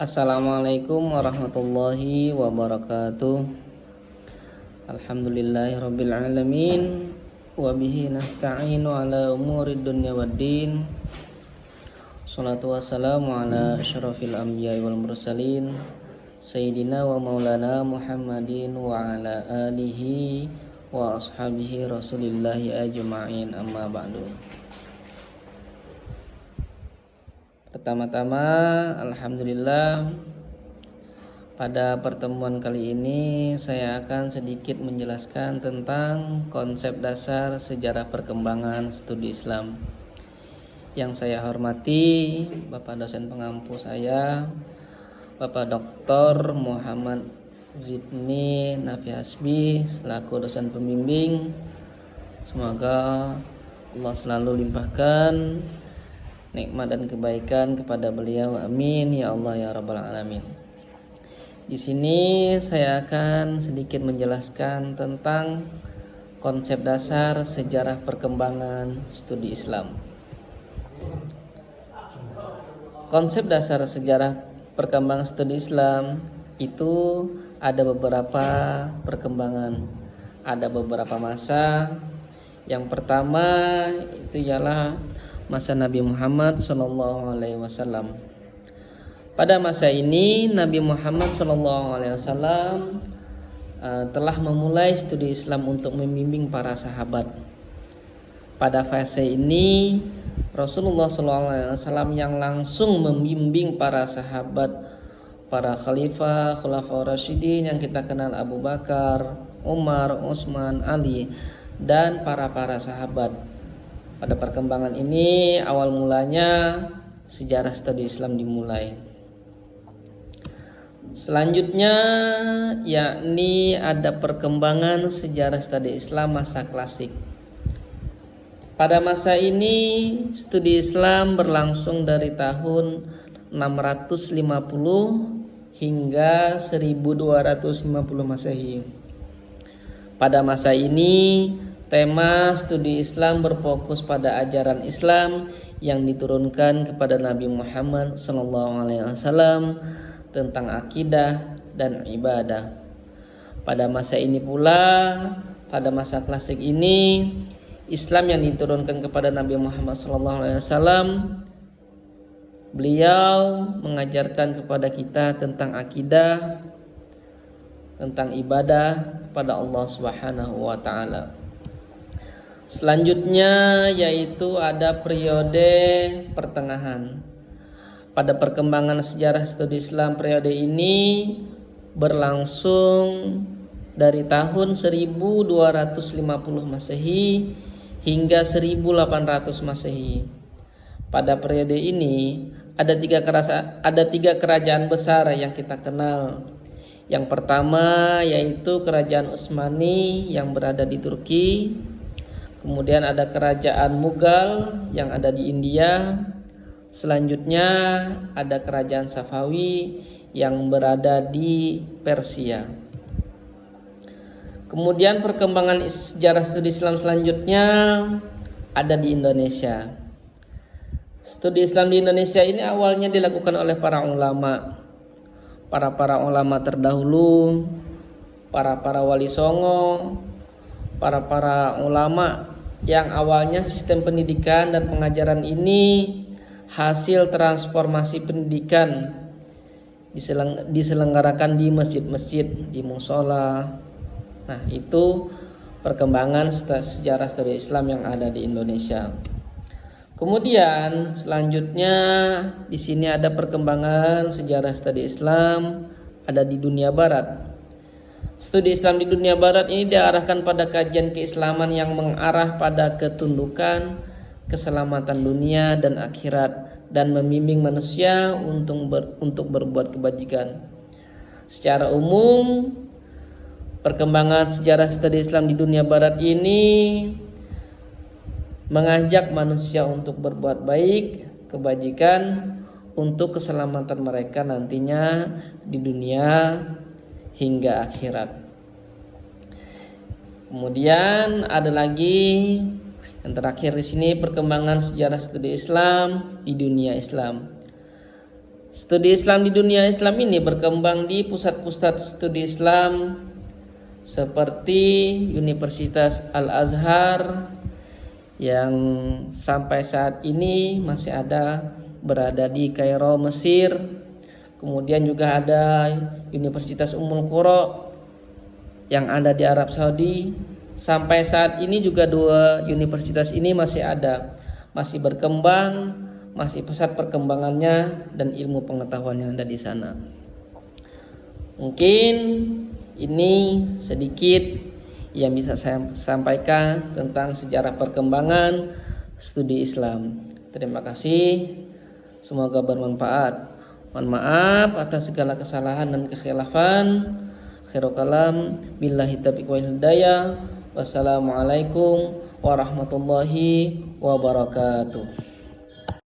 Assalamualaikum warahmatullahi wabarakatuh. Alhamdulillahirabbil alamin wa bihi nasta'inu ala umurid dunya waddin. Shalatu wassalamu ala asyrafil anbiya'i wal mursalin sayyidina wa maulana Muhammadin wa ala alihi wa ashabihi rasulillahi ajma'in, amma ba'du. Pertama-tama, alhamdulillah, pada pertemuan kali ini saya akan sedikit menjelaskan tentang konsep dasar sejarah perkembangan studi Islam. Yang saya hormati Bapak dosen pengampu saya, Bapak Dr. Muhammad Zidni Nafi Hasbi selaku dosen pembimbing. Semoga Allah selalu limpahkan nikmat dan kebaikan kepada beliau, amin ya Allah ya rabbal alamin. Di sini saya akan sedikit menjelaskan tentang konsep dasar sejarah perkembangan studi Islam. Konsep dasar sejarah perkembangan studi Islam itu ada beberapa perkembangan, ada beberapa masa. Yang pertama itu ialah masa Nabi Muhammad SAW. Pada masa ini Nabi Muhammad SAW telah memulai studi Islam untuk membimbing para sahabat. Pada fase ini Rasulullah SAW yang langsung membimbing para sahabat, para khalifah, khulafaur rasyidin yang kita kenal Abu Bakar, Umar, Utsman, Ali, dan para sahabat. Pada perkembangan ini awal mulanya sejarah studi Islam dimulai. Selanjutnya yakni ada perkembangan sejarah studi Islam masa klasik. Pada masa ini studi Islam berlangsung dari tahun 650 hingga 1250 Masehi. Pada masa ini tema studi Islam berfokus pada ajaran Islam yang diturunkan kepada Nabi Muhammad SAW tentang akidah dan ibadah. Pada masa ini pula, pada masa klasik ini, Islam yang diturunkan kepada Nabi Muhammad SAW, beliau mengajarkan kepada kita tentang akidah, tentang ibadah pada Allah Subhanahu wa taala. Selanjutnya yaitu ada periode pertengahan. Pada perkembangan sejarah studi Islam, periode ini berlangsung dari tahun 1250 Masehi hingga 1800 Masehi. Pada periode ini ada tiga kerajaan besar yang kita kenal. Yang pertama yaitu kerajaan Utsmani yang berada di Turki. Kemudian ada kerajaan Mughal yang ada di India. Selanjutnya ada kerajaan Safawi yang berada di Persia. Kemudian perkembangan sejarah studi Islam selanjutnya ada di Indonesia. Studi Islam di Indonesia ini awalnya dilakukan oleh para ulama. Para ulama terdahulu, para wali songo, para ulama yang awalnya sistem pendidikan dan pengajaran ini hasil transformasi pendidikan diselenggarakan di masjid-masjid, di musola. Nah, itu perkembangan sejarah studi Islam yang ada di Indonesia. Kemudian selanjutnya di sini ada perkembangan sejarah studi Islam ada di dunia barat. Studi Islam di dunia barat ini diarahkan pada kajian keislaman yang mengarah pada ketundukan, keselamatan dunia dan akhirat, dan membimbing manusia untuk berbuat kebajikan. Secara umum, perkembangan sejarah studi Islam di dunia barat ini mengajak manusia untuk berbuat baik, kebajikan, untuk keselamatan mereka nantinya di dunia hingga akhirat. Kemudian ada lagi yang terakhir di sini perkembangan sejarah studi Islam di dunia Islam. Studi Islam di dunia Islam ini berkembang di pusat-pusat studi Islam seperti Universitas Al-Azhar yang sampai saat ini masih ada berada di Kairo, Mesir. Kemudian juga ada Universitas Ummul Qura yang ada di Arab Saudi. Sampai saat ini juga dua universitas ini masih ada, masih berkembang, masih pesat perkembangannya dan ilmu pengetahuan yang ada di sana. Mungkin ini sedikit yang bisa saya sampaikan tentang sejarah perkembangan studi Islam. Terima kasih, semoga bermanfaat. Mohon maaf atas segala kesalahan dan kekhilafan. Akhirul kalam, billahi taufiq wal hidayah. Wassalamualaikum warahmatullahi wabarakatuh.